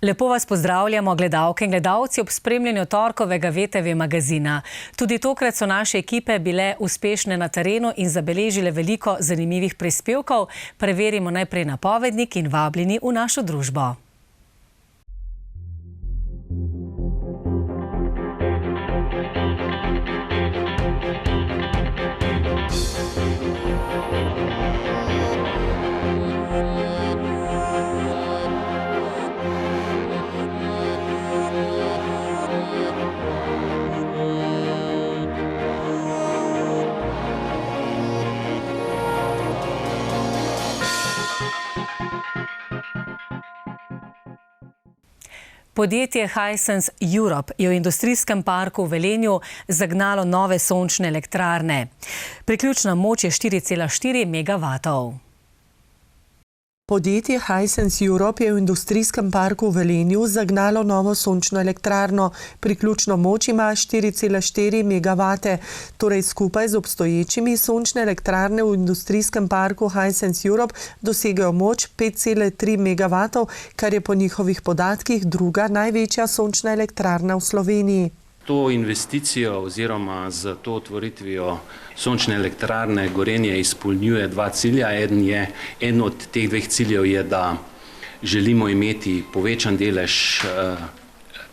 Lepo vas pozdravljamo, gledalke in gledalci, ob spremljanju torkovega VTV magazina. Tudi tokrat so naše ekipe bile uspešne na terenu in zabeležile veliko zanimivih prispevkov. Preverimo najprej napovednik in vabljeni v našo družbo. Podjetje Hisense Europe je v industrijskem parku v Velenju zagnalo nove sončne elektrarne. Priključna moč je 4,4 megavatov. Podjetje Hisense Europe je v industrijskem parku v Velenju zagnalo novo sončno elektrarno. Priključno moč ima 4,4 megavate. Torej skupaj z obstoječimi sončne elektrarne v industrijskem parku Hisense Europe dosegajo moč 5,3 megavatov, kar je po njihovih podatkih druga največja sončna elektrarna v Sloveniji. To investicijo oziroma z to otvoritvijo sončne elektrarne Gorenje izpolnjuje dva cilja. En od teh dveh ciljev je, da želimo imeti povečan delež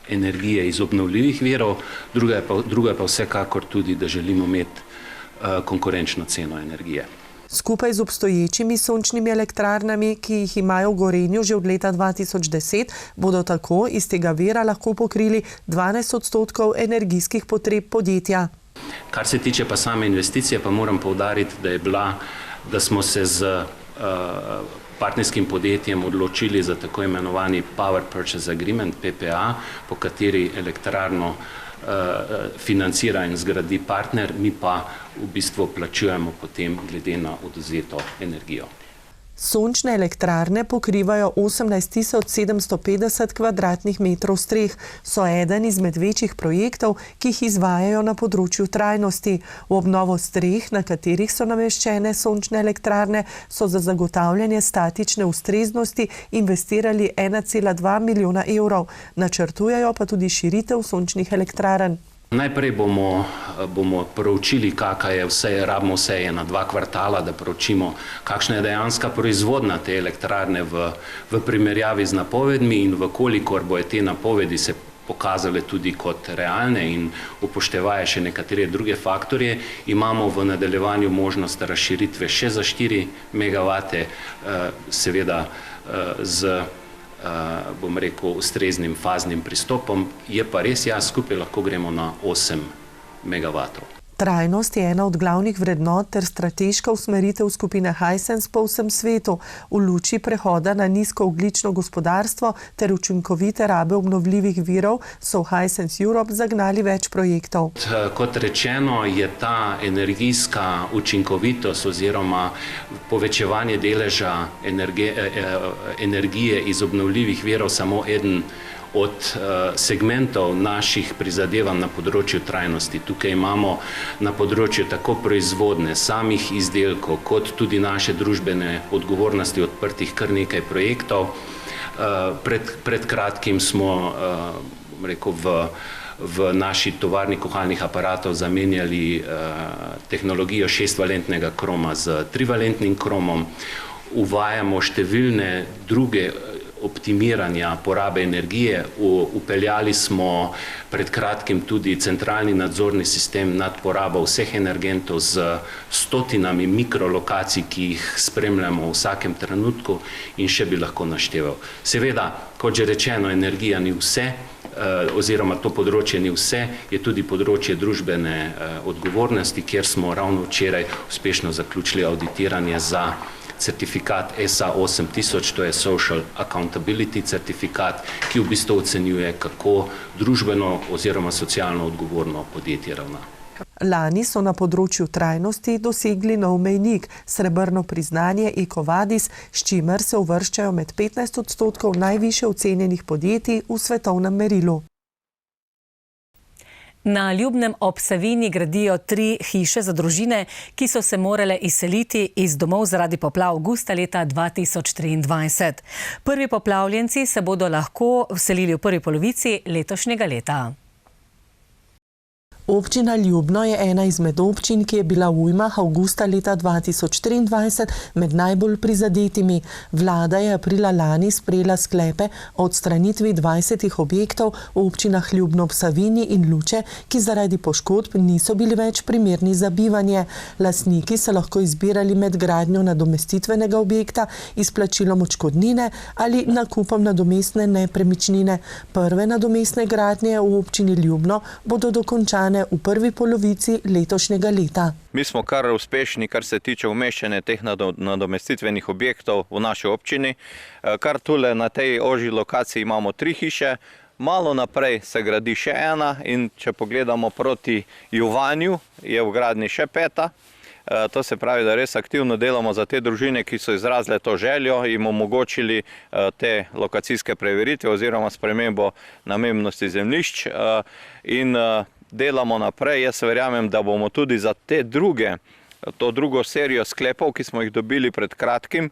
energije iz obnovljivih virov, druga pa vsekakor tudi, da želimo imeti konkurenčno ceno energije. Skupaj z obstoječimi sončnimi elektrarnami, ki jih imajo v Gorenju že od leta 2010, bodo tako iz tega vira lahko pokrili 12% energijskih potreb podjetja. Kar se tiče pa same investicije, pa moram poudariti, da smo se z partnerskim podjetjem odločili za tako imenovani Power Purchase Agreement, PPA, po kateri elektrarno financira in zgradi partner, mi pa v bistvu plačujemo potem glede na odvzeto energijo. Sončne elektrarne pokrivajo 18.750 kvadratnih metrov streh. So eden izmed večjih projektov, ki jih izvajajo na področju trajnosti. V obnovo streh, na katerih so nameščene sončne elektrarne, so za zagotavljanje statične ustreznosti investirali 1,2 milijona evrov. Načrtujejo pa tudi širitev sončnih elektrarn. Najprej bomo proučili, rabimo vse ena 2 kvartala, da proučimo, kakšna je dejanska proizvodnja te elektrarne v primerjavi z napovedmi in vkolikor bojo te napovedi se pokazale tudi kot realne in upoštevaje še nekatere druge faktorje, imamo v nadaljevanju možnost razširitve še za 4 megavate, seveda z ustreznim faznim pristopom, je pa res skupaj lahko gremo na 8 megavatov. Trajnost je ena od glavnih vrednot ter strateška usmeritev skupine Hisense po vsem svetu. V luči prehoda na nizkoogljično gospodarstvo ter učinkovite rabe obnovljivih virov so v Hisense Europe zagnali več projektov. Kot rečeno, je ta energijska učinkovitost oziroma povečevanje deleža energije iz obnovljivih virov samo eden od segmentov naših prizadevanj na področju trajnosti. Tukaj imamo na področju tako proizvodne samih izdelkov, kot tudi naše družbene odgovornosti odprtih kar nekaj projektov. Pred kratkim smo v naši tovarni kuhalnih aparatov zamenjali tehnologijo 6-valentnega kroma z 3-valentnim kromom. Uvajamo številne druge optimiranja porabe energije. Upeljali smo pred kratkim tudi centralni nadzorni sistem nad porabo vseh energentov z stotinami mikrolokacij, ki jih spremljamo v vsakem trenutku in še bi lahko našteval. Seveda, kot že rečeno, energija ni vse, oziroma to področje ni vse, je tudi področje družbene odgovornosti, kjer smo ravno včeraj uspešno zaključili auditiranje za certifikat ESA 8000, to je Social Accountability certifikat, ki v bistvu ocenjuje, kako družbeno oziroma socialno odgovorno podjetje ravna. Lani so na področju trajnosti dosegli nov mejnik, srebrno priznanje EcoVadis, s čimer se uvrščajo med 15% najvišje ocenjenih podjetij v svetovnem merilu. Na Ljubnem ob Savinji gradijo 3 hiše za družine, ki so se morale izseliti iz domov zaradi poplav avgusta leta 2023. Prvi poplavljenci se bodo lahko vselili v prvi polovici letošnjega leta. Občina Ljubno je ena izmed občin, ki je bila v ujmah avgusta leta 2023 med najbolj prizadetimi. Vlada je aprila lani sprejela sklepe o odstranitvi 20 objektov v občinah Ljubno ob Savinji in Luče, ki zaradi poškodb niso bili več primerni za bivanje. Lastniki so lahko izbirali med gradnjo nadomestitvenega objekta, izplačilom odškodnine ali nakupom nadomestne nepremičnine. Prve nadomestne gradnje v občini Ljubno bodo dokončane v prvi polovici letošnjega leta. Mi smo kar uspešni, kar se tiče umeščanja teh nadomestitvenih objektov v naši občini. Kar tule na tej ožji lokaciji imamo 3 hiše, malo naprej se gradi še ena in če pogledamo proti Juvanju, je v gradnji še 5. To se pravi, da res aktivno delamo za te družine, ki so izrazile to željo, jim omogočili te lokacijske preveritve oziroma spremembo namembnosti zemljišč in delamo naprej. Jaz verjamem, da bomo tudi za te to drugo serijo sklepov, ki smo jih dobili pred kratkim,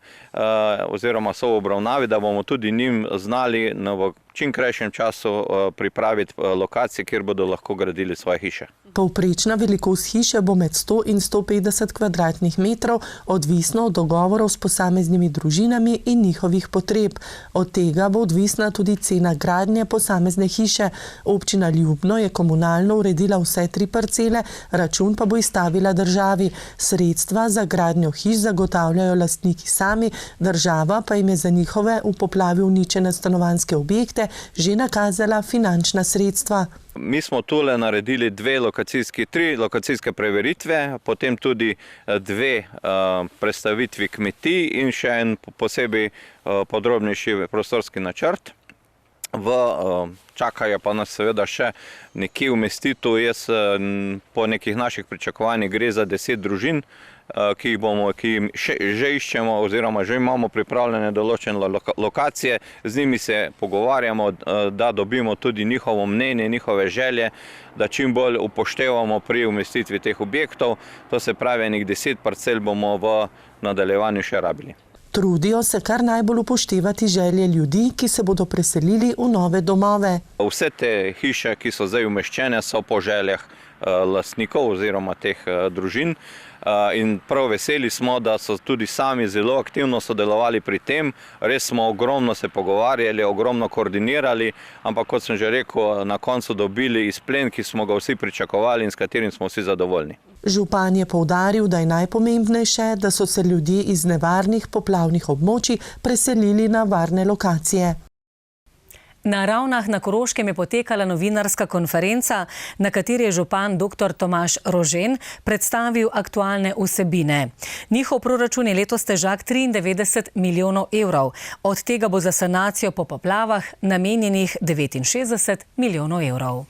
oziroma so v obravnavi, da bomo tudi njim znali v čim krajšem času pripraviti lokacije, kjer bodo lahko gradili svoje hiše. Povprečna velikost hiše bo med 100 in 150 kvadratnih metrov, odvisno od dogovorov s posameznimi družinami in njihovih potreb. Od tega bo odvisna tudi cena gradnje posamezne hiše. Občina Ljubno je komunalno uredila vse 3 parcele, račun pa bo izstavila državi. Sredstva za gradnjo hiš zagotavljajo lastniki sami, država pa jim je za njihove v poplavi uničene stanovanjske objekte že nakazala finančna sredstva. Mi smo tule naredili 3 lokacijske preveritve, potem tudi 2 predstavitvi kmetij in še en posebej podrobnejši prostorski načrt. Čakajo pa nas seveda še nekje umestitev. Po nekih naših pričakovanjih gre za 10 družin, ki jim že iščemo oziroma že imamo pripravljene določene lokacije. Z njimi se pogovarjamo, da dobimo tudi njihovo mnenje, njihove želje, da čim bolj upoštevamo pri umestitvi teh objektov. To se pravi, enih 10 parcel bomo v nadaljevanju še rabili. Trudijo se kar najbolj upoštevati želje ljudi, ki se bodo preselili v nove domove. Vse te hiše, ki so zdaj umeščene, so po željah lastnikov oziroma teh družin. In prav veseli smo, da so tudi sami zelo aktivno sodelovali pri tem. Res smo ogromno se pogovarjali, ogromno koordinirali, ampak kot sem že rekel, na koncu dobili izplen, ki smo ga vsi pričakovali in s katerim smo vsi zadovoljni. Župan je poudaril, da je najpomembnejše, da so se ljudje iz nevarnih poplavnih območij preselili na varne lokacije. Na Ravnah na Koroškem je potekala novinarska konferenca, na kateri je župan dr. Tomaž Rožen predstavil aktualne vsebine. Njihov proračun je letos težak 93 milijonov evrov. Od tega bo za sanacijo po poplavah namenjenih 69 milijonov evrov.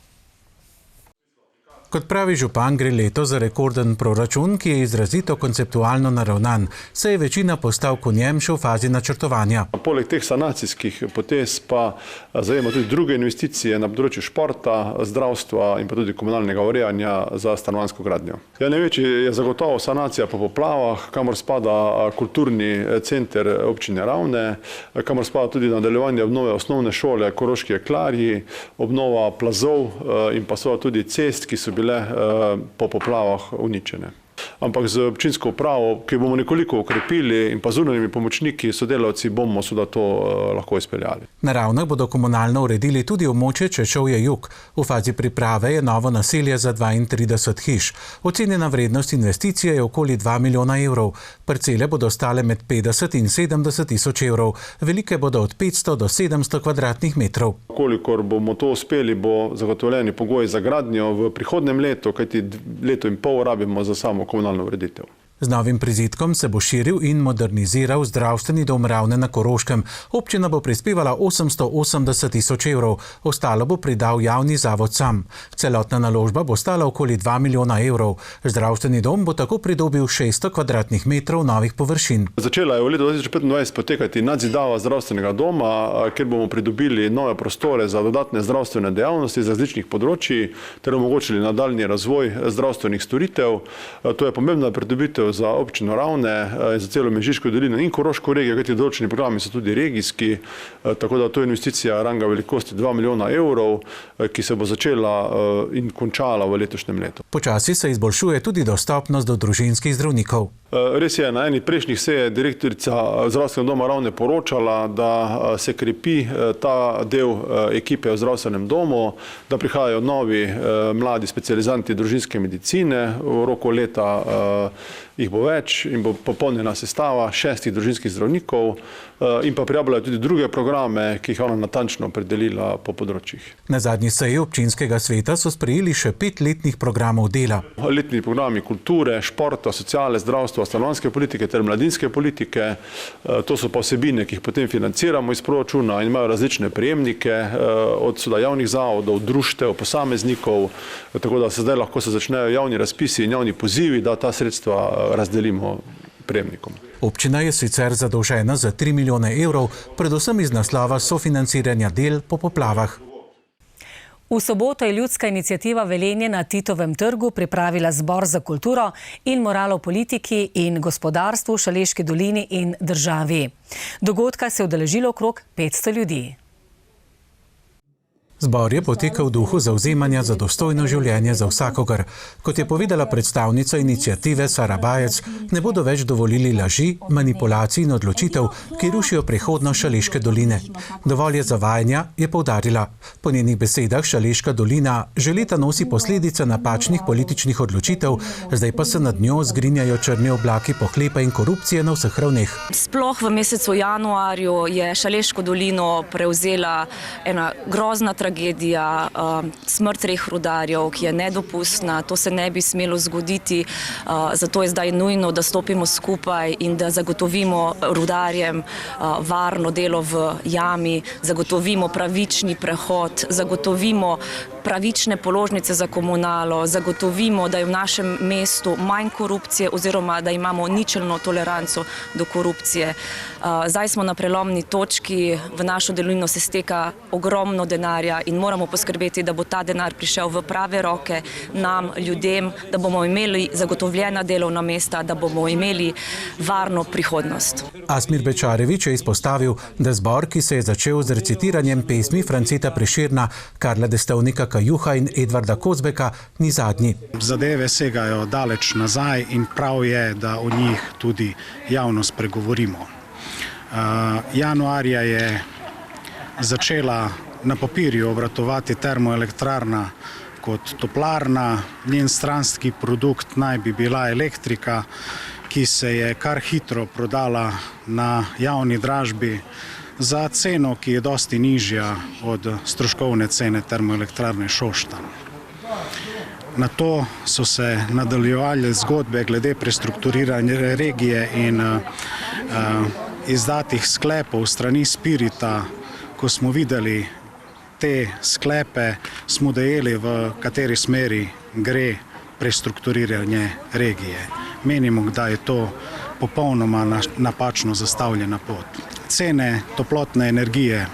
Kot pravi župan, gre leto za rekorden proračun, ki je izrazito konceptualno naravnan, saj je večina postavk v njem še v fazi načrtovanja. Poleg teh sanacijskih potez pa zajema tudi druge investicije na področju športa, zdravstva in pa tudi komunalnega urejanja za stanovanjsko gradnjo. Največji je zagotovo sanacija po poplavah, kamor spada kulturni center občine Ravne, kamor spada tudi nadaljevanje obnove osnovne šole Koroški Jeklarji, obnova plazov in pa so tudi cest, ki so bile po poplavah uničene. Ampak z občinsko upravo, ki bomo nekoliko ukrepili in pa zunanjimi pomočniki, sodelavci, bomo seveda to lahko izpeljali. Na Ravnah bodo komunalno uredili tudi območje Češovje jug. V fazi priprave je novo naselje za 32 hiš. Ocenjena vrednost investicije je okoli 2 milijona evrov. Parcele bodo stale med 50 in 70 tisoč evrov. Velike bodo od 500 do 700 kvadratnih metrov. Kolikor bomo to uspeli, bo zagotovljeni pogoj za gradnjo v prihodnjem letu, kajti 1,5 leta rabimo za samo komunalno ureditev. Z novim prizidkom se bo širil in moderniziral zdravstveni dom Ravne na Koroškem. Občina bo prispevala 880 tisoč evrov, ostalo bo pridal javni zavod sam. Celotna naložba bo stala okoli 2 milijona evrov. Zdravstveni dom bo tako pridobil 600 kvadratnih metrov novih površin. Začela je v letu 2025 potekati nadzidava zdravstvenega doma, kjer bomo pridobili nove prostore za dodatne zdravstvene dejavnosti z različnih področji ter omogočili nadaljnji razvoj zdravstvenih storitev. To je pomembna pridobitev za občino Ravne, za celo Mežiško dolino in Koroško regijo, kajti določeni programi so tudi regijski, tako da to je investicija ranga velikosti 2 milijona evrov, ki se bo začela in končala v letošnjem letu. Počasi se izboljšuje tudi dostopnost do družinskih zdravnikov. Res je, na eni prejšnjih sej je direktorica zdravstvenega doma Ravne poročala, da se krepi ta del ekipe v zdravstvenem domu, da prihajajo novi mladi specializanti družinske medicine, v roku leta jih bo več in bo popolnjena sestava 6 družinskih zdravnikov in pa prijavljajo tudi druge programe, ki jih ona natančno opredelila po področjih. Na zadnji seji občinskega sveta so sprejeli še 5 letnih programov dela. Letni programi kulture, športa, sociale, zdravstva, stanovanjske politike ter mladinske politike. To so pa vsebine, ki jih potem financiramo iz proračuna in imajo različne prejemnike, od javnih zavodov, društev, posameznikov, tako da se zdaj lahko začnejo javni razpisi in javni pozivi, da ta sredstva razdelimo prejemnikom. Občina je sicer zadolžena za 3 milijone evrov, predvsem iz naslova sofinanciranja del po poplavah. V soboto je ljudska iniciativa Velenje na Titovem trgu pripravila zbor za kulturo in moral v politiki in gospodarstvu, Šaleški dolini in državi. Dogodka se je udeležilo okrog 500 ljudi. Zbor je potekal v duhu zavzemanja za dostojno življenje za vsakogar. Kot je povedala predstavnica iniciative Sara Bajec, ne bodo več dovolili laži, manipulacij in odločitev, ki rušijo prihodnost Šaleške doline. Dovolj je zavajanja, je poudarila. Po njenih besedah Šaleška dolina že leta nosi posledice napačnih političnih odločitev, zdaj pa se nad njo zgrinjajo črni oblaki pohlepa in korupcije na vseh ravneh. Sploh v mesecu januarju je Šaleško dolino prevzela ena grozna tragedija, smrt 3 rudarjev, ki je nedopustna. To se ne bi smelo zgoditi, zato je zdaj nujno, da stopimo skupaj in da zagotovimo rudarjem varno delo v jami, zagotovimo pravični prehod, zagotovimo pravične položnice za komunalo, zagotovimo, da je v našem mestu manj korupcije oziroma da imamo ničelno toleranco do korupcije. Zdaj smo na prelomni točki, v našo dolino se steka ogromno denarja in moramo poskrbeti, da bo ta denar prišel v prave roke nam, ljudem, da bomo imeli zagotovljena delovna mesta, da bomo imeli varno prihodnost. Asmir Bečarevič je izpostavil, da zbor, ki se je začel z recitiranjem pesmi Franceta Prešerna, Karla Destovnika Kajuha in Edvarda Kozbeka, ni zadnji. Zadeve segajo daleč nazaj in prav je, da o njih tudi javno spregovorimo. Januarja je začela na papirju obratovati termoelektrarna kot toplarna. Njen stranski produkt naj bi bila elektrika, ki se je kar hitro prodala na javni dražbi za ceno, ki je dosti nižja od stroškovne cene termoelektrarne Šoštanj. Na to so se nadaljevale zgodbe glede prestrukturiranja regije in izdatih sklepov strani Spirita. Ko smo videli te sklepe, smo dejeli, v kateri smeri gre prestrukturiranje regije. Menimo, da je to popolnoma napačno zastavljena pot. Cene toplotne energije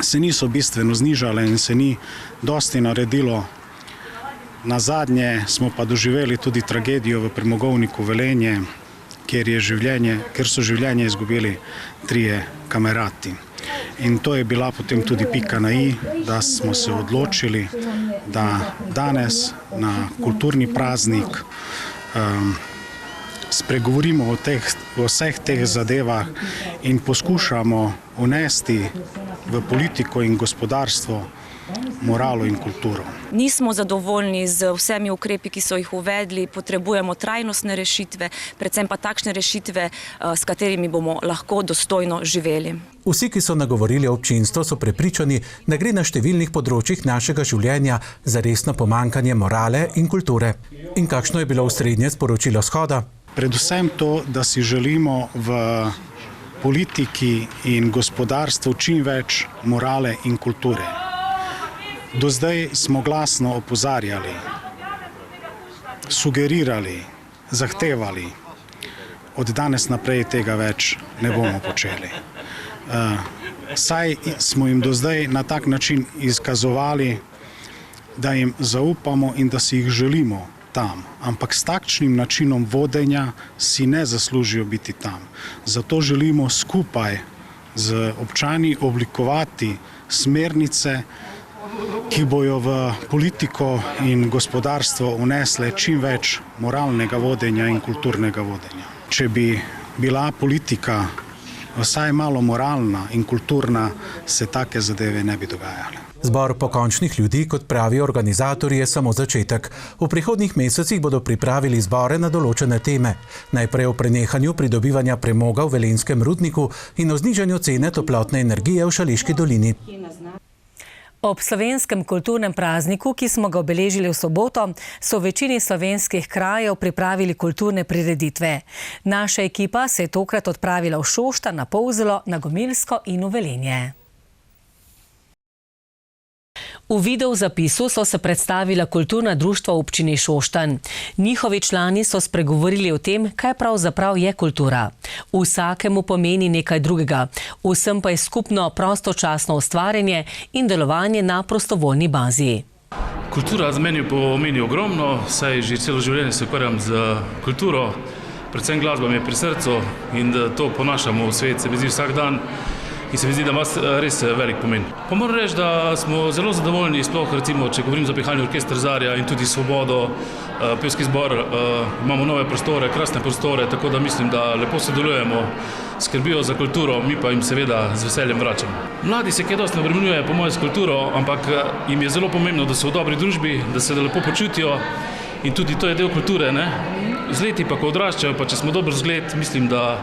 se niso bistveno znižale in se ni dosti naredilo. Nazadnje smo pa doživeli tudi tragedijo v premogovniku Velenje, kjer so življenje izgubili 3 kamerati. In to je bila potem tudi pika na i, da smo se odločili, da danes na kulturni praznik spregovorimo o vseh teh zadevah in poskušamo vnesti v politiko in gospodarstvo moralo in kulturo. Nismo zadovoljni z vsemi ukrepi, ki so jih uvedli, potrebujemo trajnostne rešitve, predvsem pa takšne rešitve, s katerimi bomo lahko dostojno živeli. Vsi, ki so nagovorili občinstvo, so prepričani, da gre na številnih področjih našega življenja za resno pomanjkanje morale in kulture. In kakšno je bilo osrednje sporočilo shoda? predvsem to, da si želimo v politiki in gospodarstvu čim več morale in kulture. Do zdaj smo glasno opozarjali, sugerirali, zahtevali. Od danes naprej tega več ne bomo počeli. Saj smo jim do zdaj na tak način izkazovali, da jim zaupamo in da si jih želimo tam. Ampak s takšnim načinom vodenja si ne zaslužijo biti tam. Zato želimo skupaj z občani oblikovati smernice, ki bojo v politiko in gospodarstvo vnesle čim več moralnega vodenja in kulturnega vodenja. Če bi bila politika vsaj malo moralna in kulturna, se take zadeve ne bi dogajale. Zbor pokončnih ljudi, kot pravijo organizatorji, je samo začetek. V prihodnjih mesecih bodo pripravili zbore na določene teme. Najprej o prenehanju pridobivanja premoga v Velenjskem rudniku in o znižanju cene toplotne energije v Šaleški dolini. Ob slovenskem kulturnem prazniku, ki smo ga obeležili v soboto, so v večini slovenskih krajev pripravili kulturne prireditve. Naša ekipa se je tokrat odpravila v Šoštanj, na Polzelo, na Gomilsko in v Velenje. V videozapisu so se predstavila kulturna društva v občini Šoštanj. Njihovi člani so spregovorili o tem, kaj pravzaprav je kultura. Vsakemu pomeni nekaj drugega, vsem pa je skupno prostočasno ustvarjanje in delovanje na prostovoljni bazi. Kultura za meni pomeni ogromno, saj že celo življenje se ukvarjam z kulturo, predvsem glasba mi je pri srcu in da to ponašamo v svet, se mi zdi vsak dan. In se mi zdi, da ima res velik pomen. Pa moram reči, da smo zelo zadovoljni, sploh recimo, če govorim za pihalni orkester Zarja in tudi Svobodo, pevski zbor, imamo nove prostore, krasne prostore, tako da mislim, da lepo sodelujemo, skrbijo za kulturo, mi pa jim seveda z veseljem vračamo. Mladi se kaj dosti ne obremenjujejo po moje s kulturo, ampak jim je zelo pomembno, da so v dobri družbi, da se lepo počutijo in tudi to je del kulture, ne? Z leti pa, ko odraščajo, pa če smo dober zgled, mislim, da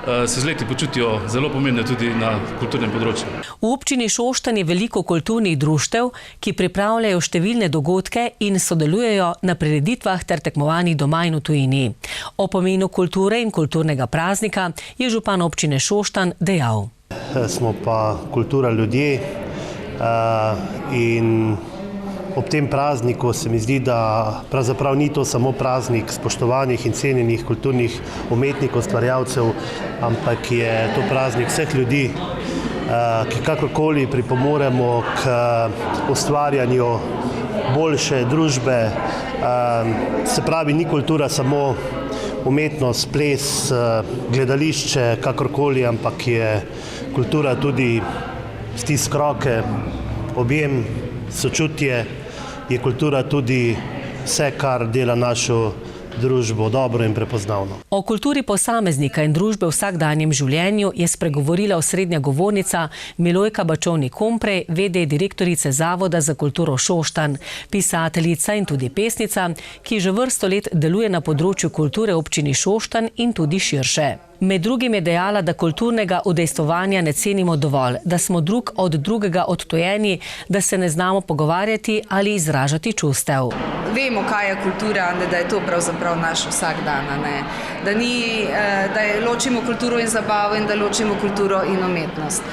se z leti počutijo zelo pomembne tudi na kulturnem področju. V občini Šoštanj je veliko kulturnih društev, ki pripravljajo številne dogodke in sodelujejo na prireditvah ter tekmovanjih doma in v tujini. O pomenu kulture in kulturnega praznika je župan občine Šoštanj dejal. Smo pa kultura ljudje in ob tem prazniku se mi zdi, da pravzaprav ni to samo praznik spoštovanih in cenjenih kulturnih umetnikov, ustvarjalcev, ampak je to praznik vseh ljudi, ki kakorkoli pripomoremo k ustvarjanju boljše družbe. Se pravi, ni kultura samo umetnost, ples, gledališče, kakorkoli, ampak je kultura tudi stisk roke, objem, sočutje, je kultura tudi vse, kar dela našo družbo dobro in prepoznavno. O kulturi posameznika in družbe v vsakdanjem življenju je spregovorila osrednja govornica Milojka Bačovnik-Komprej, v.d. direktorice Zavoda za kulturo Šoštanj, pisateljica in tudi pesnica, ki že vrsto let deluje na področju kulture v občini Šoštanj in tudi širše. Med drugim je dejala, da kulturnega udejstvovanja ne cenimo dovolj, da smo drug od drugega odtujeni, da se ne znamo pogovarjati ali izražati čustev. Vemo, kaj je kultura, da je to pravzaprav naš vsak dan, da ločimo kulturo in zabavo in da ločimo kulturo in umetnost.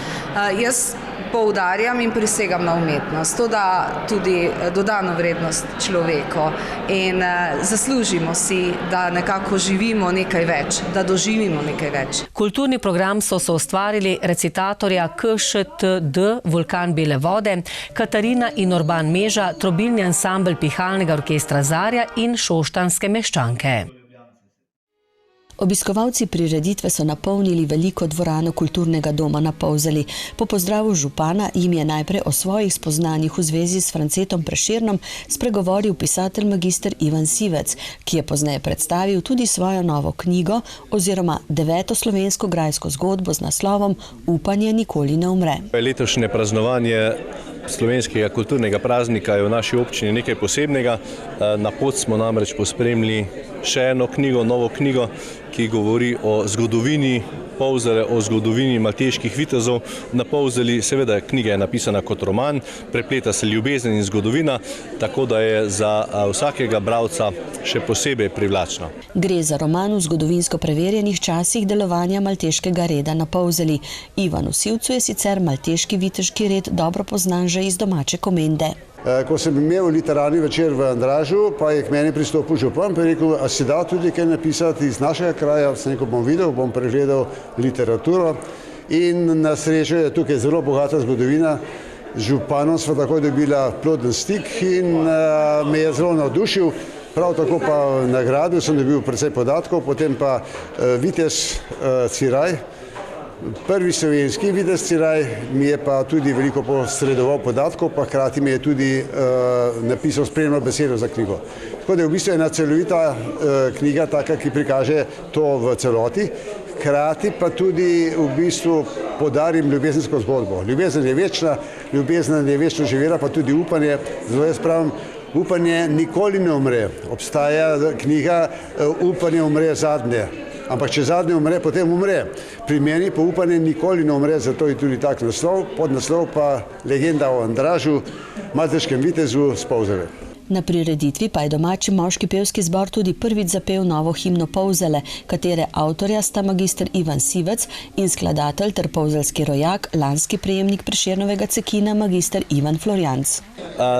Jaz poudarjam in prisegam na umetnost, to da tudi dodano vrednost človeku in zaslužimo si, da nekako živimo nekaj več, da doživimo nekaj več. Kulturni program so soustvarili recitatorja KŠTD Vulkan Bele vode, Katarina in Urban Meža, trobilni ansambel pihalnega orkestra Zarja in Šoštanjske meščanke. Obiskovalci prireditve so napolnili veliko dvorano kulturnega doma na Polzeli. Po pozdravu župana jim je najprej o svojih spoznanjih v zvezi s Francetom Prešernom spregovoril pisatelj magister Ivan Sivec, ki je pozneje predstavil tudi svojo novo knjigo oziroma 9. slovensko grajsko zgodbo z naslovom Upanje nikoli ne umre. Letošnje praznovanje slovenskega kulturnega praznika je v naši občini nekaj posebnega. Na pot smo namreč pospremili še eno knjigo, novo knjigo, ki govori o zgodovini Polzele, o zgodovini malteških vitezov na Polzeli. Seveda knjiga je napisana kot roman, prepleta se ljubezen in zgodovina, tako da je za vsakega bralca še posebej privlačna. Gre za roman v zgodovinsko preverjenih časih delovanja malteškega reda na Polzeli. Ivanu Sivcu je sicer malteški viteški red dobro poznan že iz domače komende. Ko sem imel literarni večer v Andražu, pa je k meni pristopil župan, pa je rekel, a si da tudi kaj napisati iz našega kraja, sem rekel, bom videl, bom pregledal literaturo in na srečo je tukaj zelo bogata zgodovina. Z županom sva takoj dobila ploden stik in me je zelo navdušil, prav tako pa nagradil, sem dobil precej podatkov, potem pa vitez Ciraj, prvi slovenski vitez Ciraj, mi je pa tudi veliko posredoval podatkov, pa hkrati mi je tudi napisal spremno besedo za knjigo. Tako da je v bistvu ena celovita knjiga, taka, ki prikaže to v celoti, hkrati pa tudi v bistvu podarim ljubezensko zgodbo. Ljubezen je večna, ljubezen je večno živela, pa tudi upanje. Zato jaz pravim, upanje nikoli ne umre. Obstaja knjiga Upanje umre zadnje. Ampak če zadnje umre, potem umre. Pri meni pa upanje nikoli ne umre, zato je tudi tak naslov, podnaslov pa Legenda o Andražu, malteškem vitezu s Polzele. Na prireditvi pa je domači moški pevski zbor tudi prvič zapel novo himno Polzele, katere avtorja sta magister Ivan Sivec in skladatelj ter polzelski rojak, lanski prejemnik Prešernovega cekina magister Ivan Florjanc.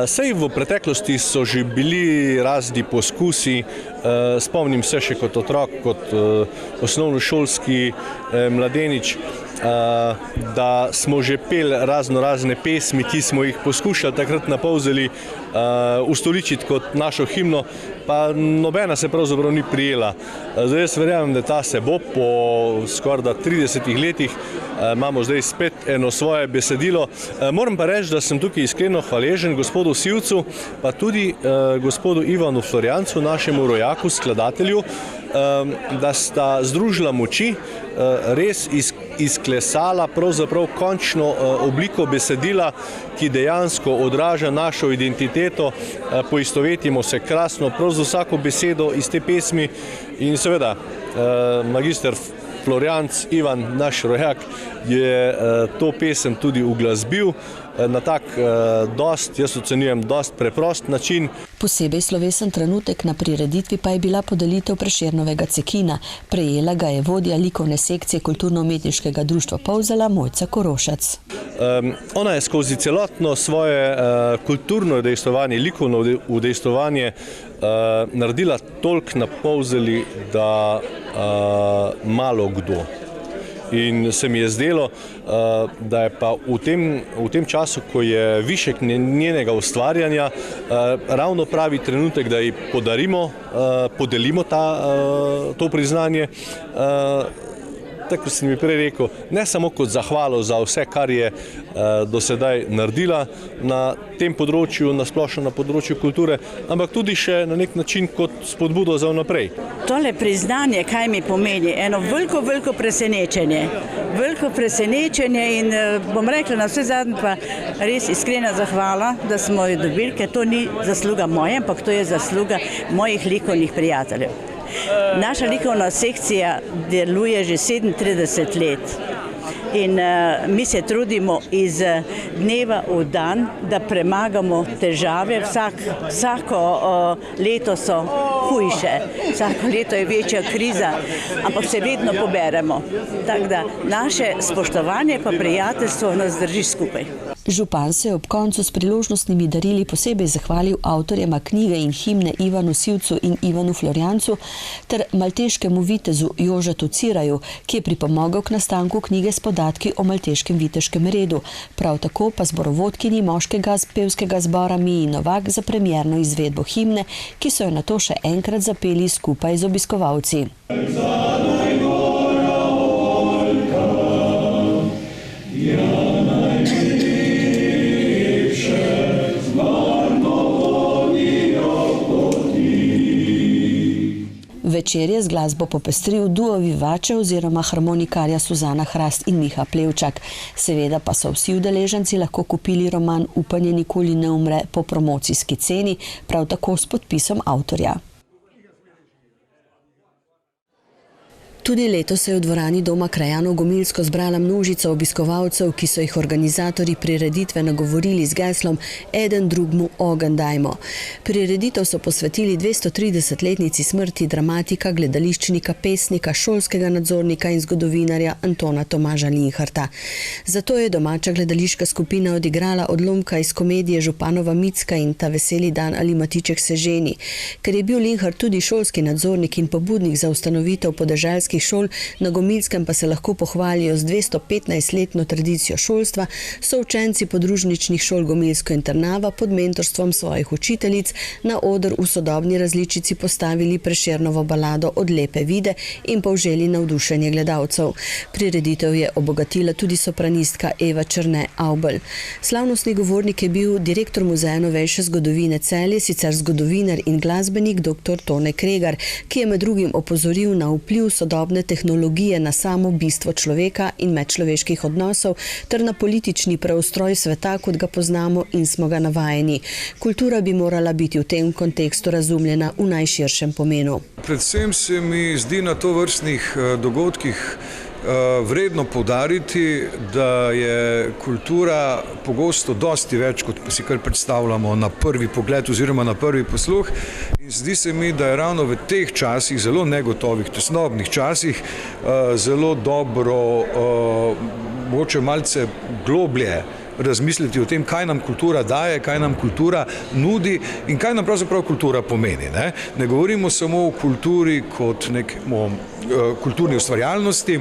Sej v preteklosti so že bili razni poskusi, spomnim se še kot otrok, kot osnovnošolski mladenič, da smo že peli razne pesmi, ki smo jih poskušali takrat na Polzeli ustoličiti kot našo himno, pa nobena se pravzaprav ni prijela. Zdaj jaz verjamem, da ta se bo po skoraj 30 letih, imamo zdaj spet eno svoje besedilo. Moram pa reči, da sem tukaj iskreno hvaležen gospodu Sivcu, pa tudi gospodu Ivanu Florjancu, našemu rojaku, skladatelju, da sta združila moči, res izklesala pravzaprav končno obliko besedila, ki dejansko odraža našo identiteto, poistovetimo se krasno prav z vsako besedo iz te pesmi in seveda magister Florjanc, Ivan, naš rojak, je to pesem tudi uglasbil na tak jaz ocenjujem, dost preprost način. Posebej slovesen trenutek na prireditvi pa je bila podelitev Prešernovega cekina. Prejela ga je vodja likovne sekcije Kulturno-umetniškega društva Polzela Mojca Korošac. Ona je skozi celotno svoje kulturno udejstvovanje, likovno udejstvovanje naredila toliko na Polzeli, da malo kdo. In se mi je zdelo, da je pa v tem času, ko je višek njenega ustvarjanja, ravno pravi trenutek, da ji podelimo to priznanje. Tako sem mi prej rekel, ne samo kot zahvalo za vse, kar je do sedaj naredila na tem področju, na splošno na področju kulture, ampak tudi še na nek način kot spodbudo za vnaprej. Tole priznanje, kaj mi pomeni? Eno veliko presenečenje. Veliko presenečenje in bom rekla na vse zadnje pa res iskrena zahvala, da smo jo dobili, ker to ni zasluga moja, ampak to je zasluga mojih likovnih prijateljev. Naša likovna sekcija deluje že 37 let in mi se trudimo iz dneva v dan, da premagamo težave. Vsako leto so hujše, vsako leto je večja kriza, ampak se vedno poberemo. Tako da naše spoštovanje pa prijateljstvo nas drži skupaj. Župan se je ob koncu s priložnostnimi darili posebej zahvalil avtorjema knjige in himne Ivanu Sivcu in Ivanu Florjancu ter malteškemu vitezu Jožetu Ciraju, ki je pripomogel k nastanku knjige s podatki o malteškem viteškem redu. Prav tako pa zborovodkinji moškega pevskega zbora Miji Novak za premierno izvedbo himne, ki so jo nato še enkrat zapeli skupaj z obiskovalci. Večer je z glasbo popestril duo Vivače oziroma harmonikarja Suzana Hrast in Miha Plevčak. Seveda pa so vsi udeleženci lahko kupili roman Upanje nikoli ne umre po promocijski ceni, prav tako s podpisom avtorja. Tudi letos se je v dvorani Doma krajanov Gomilsko zbrala množica obiskovalcev, ki so jih organizatorji prireditve nagovorili z geslom Eden drugmu ogenj dajmo. Prireditev so posvetili 230-letnici smrti dramatika, gledališčnika, pesnika, šolskega nadzornika in zgodovinarja Antona Tomaža Linharta. Zato je domača gledališka skupina odigrala odlomka iz komedije Županova Micka in Ta veseli dan ali Matiček se ženi. Ker je bil Linhart tudi šolski nadzornik in pobudnik za ustanovitev podeželskih šol, na Gomilskem pa se lahko pohvalijo z 215-letno tradicijo šolstva, so učenci podružničnih šol Gomilsko in Trnava pod mentorstvom svojih učiteljic na oder v sodobni različici postavili Prešernovo balado Od lepe vide in povželi navdušenje gledalcev. Prireditev je obogatila tudi sopranistka Eva Černe Avbelj. Slavnostni govornik je bil direktor Muzeja novejše zgodovine Celje, sicer zgodovinar in glasbenik dr. Tone Kregar, ki je med drugim opozoril na vpliv sodobne tehnologije na samo bistvo človeka in medčloveških odnosov ter na politični preostroj sveta, kot ga poznamo in smo ga navajeni. Kultura bi morala biti v tem kontekstu razumljena v najširšem pomenu. Predvsem se mi zdi na tovrstnih dogodkih vredno poudariti, da je kultura pogosto dosti več, kot pa si kar predstavljamo na prvi pogled oziroma na prvi posluh. In zdi se mi, da je ravno v teh časih, zelo negotovih, tesnobnih časih, zelo dobro, mogoče malce globlje razmisliti o tem, kaj nam kultura daje, kaj nam kultura nudi in kaj nam pravzaprav kultura pomeni. Ne govorimo samo o kulturi kot kulturni ustvarjalnosti,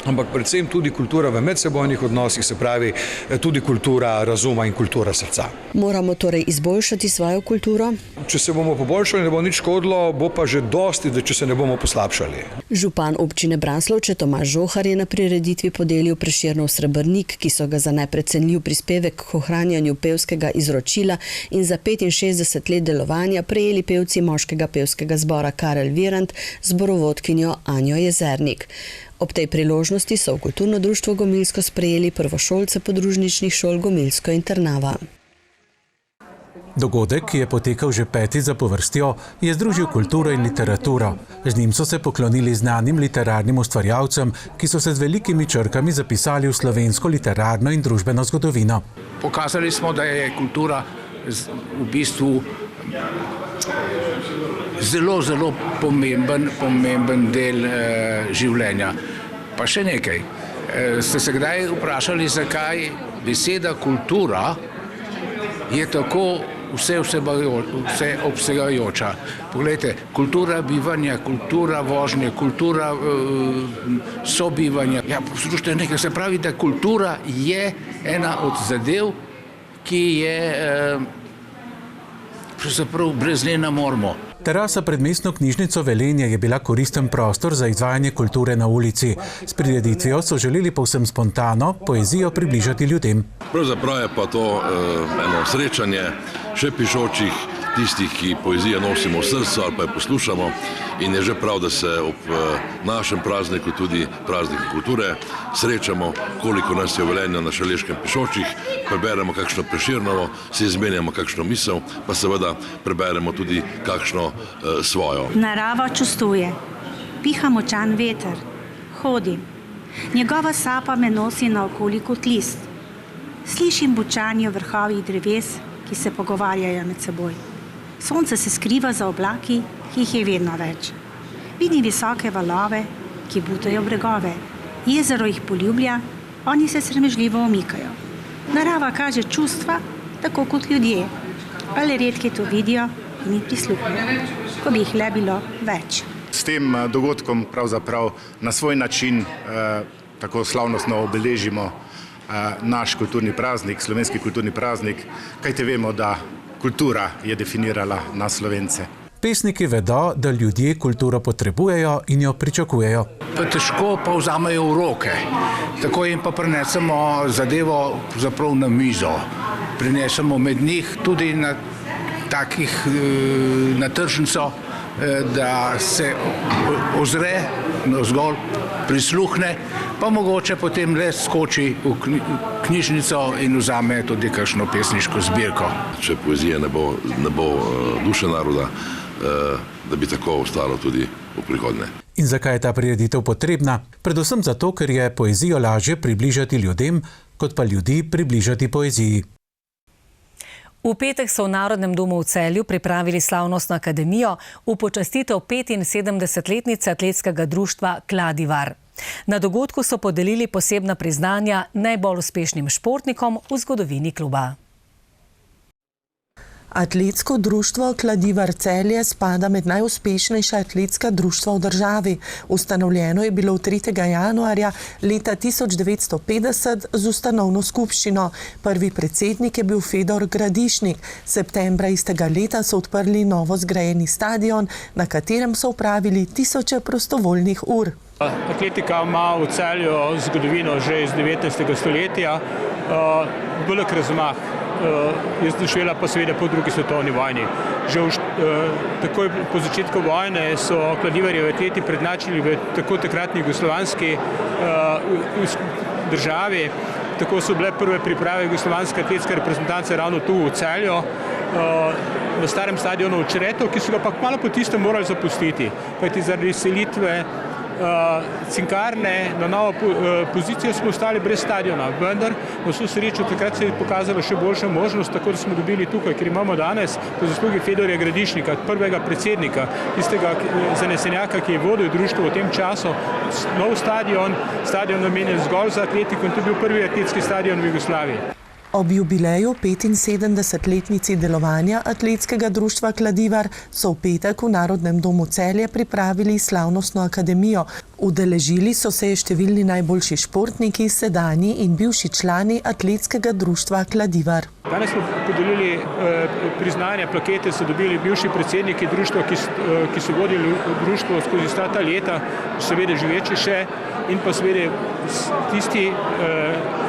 ampak predvsem tudi kultura v medsebojnih odnosih, se pravi tudi kultura razuma in kultura srca. Moramo torej izboljšati svojo kulturo? Če se bomo poboljšali, ne bo nič škodilo, bo pa že dosti, da če se ne bomo poslabšali. Župan občine Braslovče Tomaž Žohar je na prireditvi podelil Prešernov srebrnik, ki so ga za neprecenljiv prispevek k ohranjanju pevskega izročila in za 65 let delovanja prejeli pevci moškega pevskega zbora Karel Virant, zborovodkinjo Anjo Jezernik. Ob tej priložnosti so v Kulturno društvo Gomilsko sprejeli prvošolce podružničnih šol Gomilsko in Trnava. Dogodek, ki je potekal že petič zapovrstjo, je združil kulturo in literaturo. Z njim so se poklonili znanim literarnim ustvarjalcem, ki so se z velikimi črkami zapisali v slovensko literarno in družbeno zgodovino. Pokazali smo, da je kultura v bistvu zelo pomemben del življenja. Pa še nekaj. Ste se kdaj vprašali, zakaj beseda kultura je tako vseobsegajoča? Poglejte, kultura bivanja, kultura vožnje, kultura sobivanja. Ja, poslušajte nekaj, se pravi, da kultura je ena od zadev, ki je pravzaprav brez nje ne moremo. Terasa pred mestno knjižnico Velenje je bila koristen prostor za izvajanje kulture na ulici. S prireditvijo so želeli povsem spontano poezijo približati ljudem. Pravzaprav je pa to eno srečanje še pišočih, tistih, ki poezijo nosimo v srcu ali pa jo poslušamo, in je že prav, da se ob našem prazniku, tudi prazniku kulture, srečamo, koliko nas je v Velenju na Šaleškem pišočih, preberemo kakšno Prešernovo, si izmenjamo kakšno misel, pa seveda preberemo tudi kakšno svojo. Narava čustvuje, piha močan veter, hodim, njegova sapa me nosi naokoli kot list. Slišim bučanje vrhovih dreves, ki se pogovarjajo med seboj. Sonce se skriva za oblaki, ki jih je vedno več. Vidim visoke valove, ki butajo bregove. Jezero jih poljublja, oni se sramežljivo omikajo. Narava kaže čustva, tako kot ljudje, ali redki to vidijo in jih prisluhnejo, ko bi jih le bilo več. S tem dogodkom pravzaprav na svoj način tako slavnostno obeležimo naš kulturni praznik, slovenski kulturni praznik, kajte vemo, da kultura je definirala nas Slovence. Pesniki vedo, da ljudje kulturo potrebujejo in jo pričakujejo. Težko pa vzamejo v roke. Tako jim pa prinesemo zadevo zaprav na mizo. Prinesemo med njih tudi na tržnico, da se ozre navzgor, prisluhne, pa mogoče potem le skoči v knjižnico in vzame tudi kakšno pesniško zbirko. Če poezija ne bo duša naroda, da bi tako ostalo tudi v prihodnje. In zakaj je ta prireditev potrebna? Predvsem zato, ker je poezijo lažje približati ljudem, kot pa ljudi približati poeziji. V petek so v Narodnem domu v Celju pripravili slavnostno akademijo v počastitev 75-letnice atletskega društva Kladivar. Na dogodku so podelili posebna priznanja najbolj uspešnim športnikom v zgodovini kluba. Atletsko društvo Kladivar Celje spada med najuspešnejša atletska društva v državi. Ustanovljeno je bilo 3. januarja leta 1950 z ustanovno skupščino. Prvi predsednik je bil Fedor Gradišnik. Septembra istega leta so odprli novo zgrajeni stadion, na katerem so opravili tisoče prostovoljnih ur. Atletika ima v Celju zgodovino že iz 19. stoletja, velik razmah. Je začela pa seveda po drugi svetovni vojni. Že takoj po začetku vojne so Kladivarjevi atleti prednjačili v tako takratni jugoslovanski državi. Tako so bile prve priprave jugoslovanske atletske reprezentance ravno tu v Celju, na starem stadionu v Čretov, ki so ga pa kmalu po tistem morali zapustiti, kajti zaradi selitve Cinkarne na novo pozicijo smo ostali brez stadiona, vendar na vso srečo takrat se je pokazala še boljša možnost, tako da smo dobili tukaj, ker imamo danes po zaslugi Fedorja Gradišnika, prvega predsednika, tistega zanesenjaka, ki je vodil društvo v tem času, nov stadion namenjen zgolj za atletiko in to je bil prvi atletski stadion v Jugoslaviji. Ob jubileju 75-letnici delovanja atletskega društva Kladivar so v petek v Narodnem domu Celje pripravili slavnostno akademijo. Udeležili so se številni najboljši športniki, sedanji in bivši člani atletskega društva Kladivar. Danes smo podelili priznanja, plakete so dobili bivši predsedniki društva, ki so vodili društvo skozi ta leta, seveda živeči še, in pa seveda tisti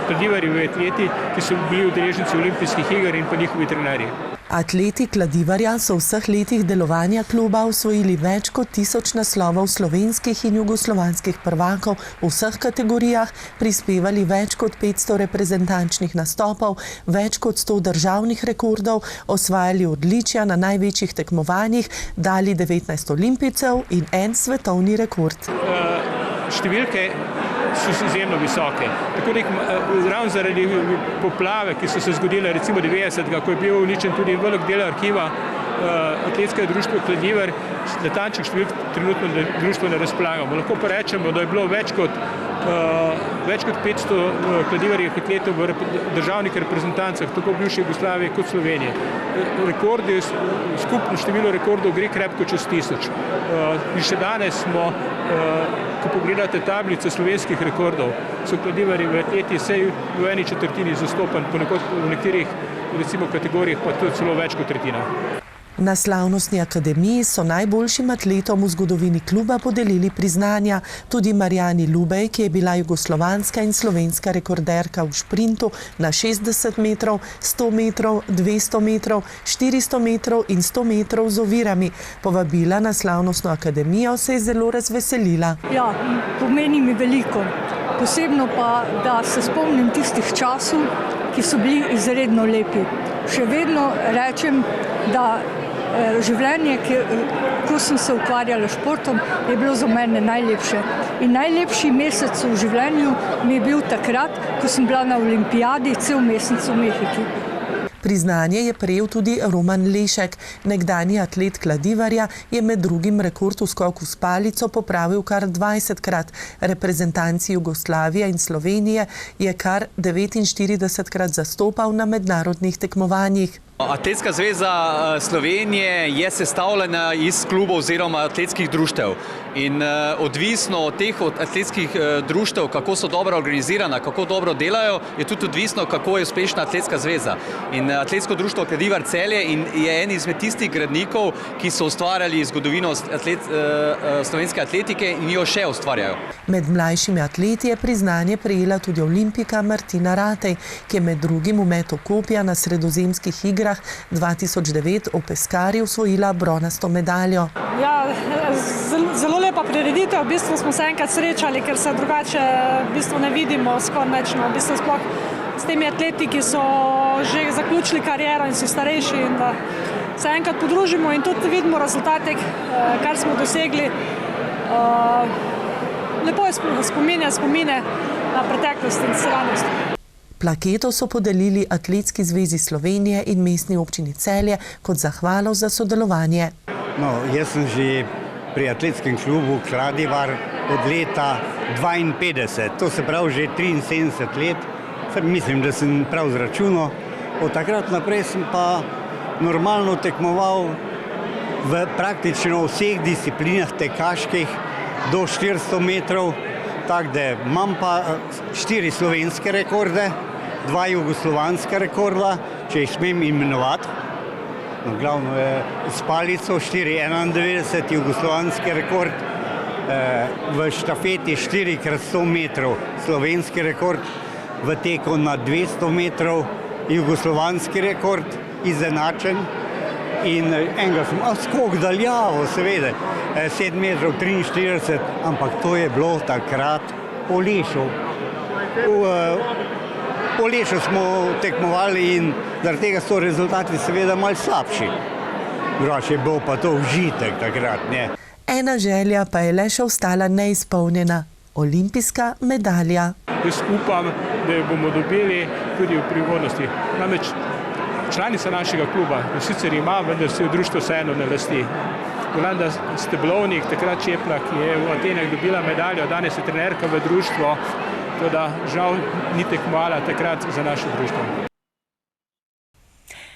Kladivarjevi atleti, ki so bili udeleženci olimpijskih iger in pa njihovi trenerji. Atleti Kladivarja so v vseh letih delovanja kluba osvojili več kot 1000 naslovov slovenskih in jugoslovanskih prvakov v vseh kategorijah, prispevali več kot 500 reprezentančnih nastopov, več kot 100 državnih rekordov, osvajali odličja na največjih tekmovanjih, dali 19 olimpijcev in en svetovni rekord. Številke so izjemno visoke. Tako da ravno zaradi poplave, ki so se zgodile recimo 90. ko je bil uničen tudi velik del arhiva atletskega društva Kladivar, natančnih številk trenutno društvo ne razpolagamo. Lahko pa rečemo, da je bilo več kot 500 Kladivarjevih atletov v državnih reprezentancah, tako v bivši Jugoslaviji kot Sloveniji. Skupno število rekordov gre krepko čez 1000. In še danes smo, ko pogledate tablice slovenskih rekordov, so Kladivarjevi atleti vsej v eni četrtini zastopan, ponekod v nekaterih recimo kategorijah pa tudi celo več kot tretjina. Na slavnostni akademiji so najboljšim atletom v zgodovini kluba podelili priznanja. Tudi Marjani Lubej, ki je bila jugoslovanska in slovenska rekorderka v šprintu na 60 metrov, 100 metrov, 200 metrov, 400 metrov in 100 metrov z ovirami. Povabila na slavnostno akademijo se je zelo razveselila. Ja, pomeni mi veliko. Posebno pa, da se spomnim tistih časov, ki so bili izredno lepi. Še vedno rečem, da življenje, ko sem se ukvarjala s športom, je bilo za mene najlepše. In najlepši mesec v življenju mi je bil takrat, ko sem bila na olimpijadi cel mesec v Mehiki. Priznanje je prejel tudi Roman Lešek. Nekdanji atlet Kladivarja je med drugim rekord v skoku s palico popravil kar 20-krat. Reprezentanci Jugoslavije in Slovenije je kar 49-krat zastopal na mednarodnih tekmovanjih. Atletska zveza Slovenije je sestavljena iz klubov oziroma atletskih društev. In odvisno od teh atletskih društev, kako so dobro organizirana, kako dobro delajo, je tudi odvisno, kako je uspešna atletska zveza. In atletsko društvo Kladivar Celje je en izmed tistih gradnikov, ki so ustvarjali zgodovino slovenske atletike in jo še ustvarjajo. Med mlajšimi atleti je priznanje prejela tudi olimpika Martina Ratej, ki je med drugim v metu kopja na sredozemskih igrah 2009 v Peskari osvojila bronasto medaljo. Ja, zelo lepa prireditev. V bistvu smo se enkrat srečali, ker se drugače v bistvu ne vidimo skoraj nečno. V bistvu sploh s temi atleti, ki so že zaključili kariero in so starejši in da se enkrat podružimo in tudi vidimo rezultate, kar smo dosegli. Lepo je spomine na preteklost in sedanjost. Plaketo so podelili Atletski zvezi Slovenije in Mestni občini Celje kot zahvalo za sodelovanje. No, jaz sem že pri atletskem klubu Kladivar od leta 52, to se pravi že 73 let. Mislim, da sem prav zračunal. Od takrat naprej sem pa normalno tekmoval v praktično vseh disciplinah tekaških do 400 metrov, tako da imam pa 4 slovenske rekorde, 2 jugoslovanska rekorda, če jih smem imenovati. No, glavno je s palico 4,91 jugoslovanski rekord, v štafeti 4x100 metrov slovenski rekord, v teku na 200 metrov jugoslovanski rekord, izenačen. In enega sem skok daljavo, seveda, 7 metrov 43, ampak to je bilo takrat v Lešu. Po Lešu smo tekmovali in zaradi tega so rezultati seveda malo slabši. Drugače je bil pa to užitek takrat, ne. Ena želja pa je le še ostala neizpolnjena. Olimpijska medalja. Jaz upam, da jo bomo dobili tudi v prihodnosti. Namreč članica našega kluba, sicer ima, vendar se v društvu vseeno ne lasti. Jolanda Steblovnik, takrat Čepla, ki je v Atenah dobila medaljo, danes je trenerka v društvu, toda žal ni tekmovala takrat za naše društvo.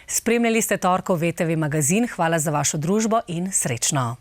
Spremljali ste torkov VTV magazin. Hvala za vašo družbo in srečno.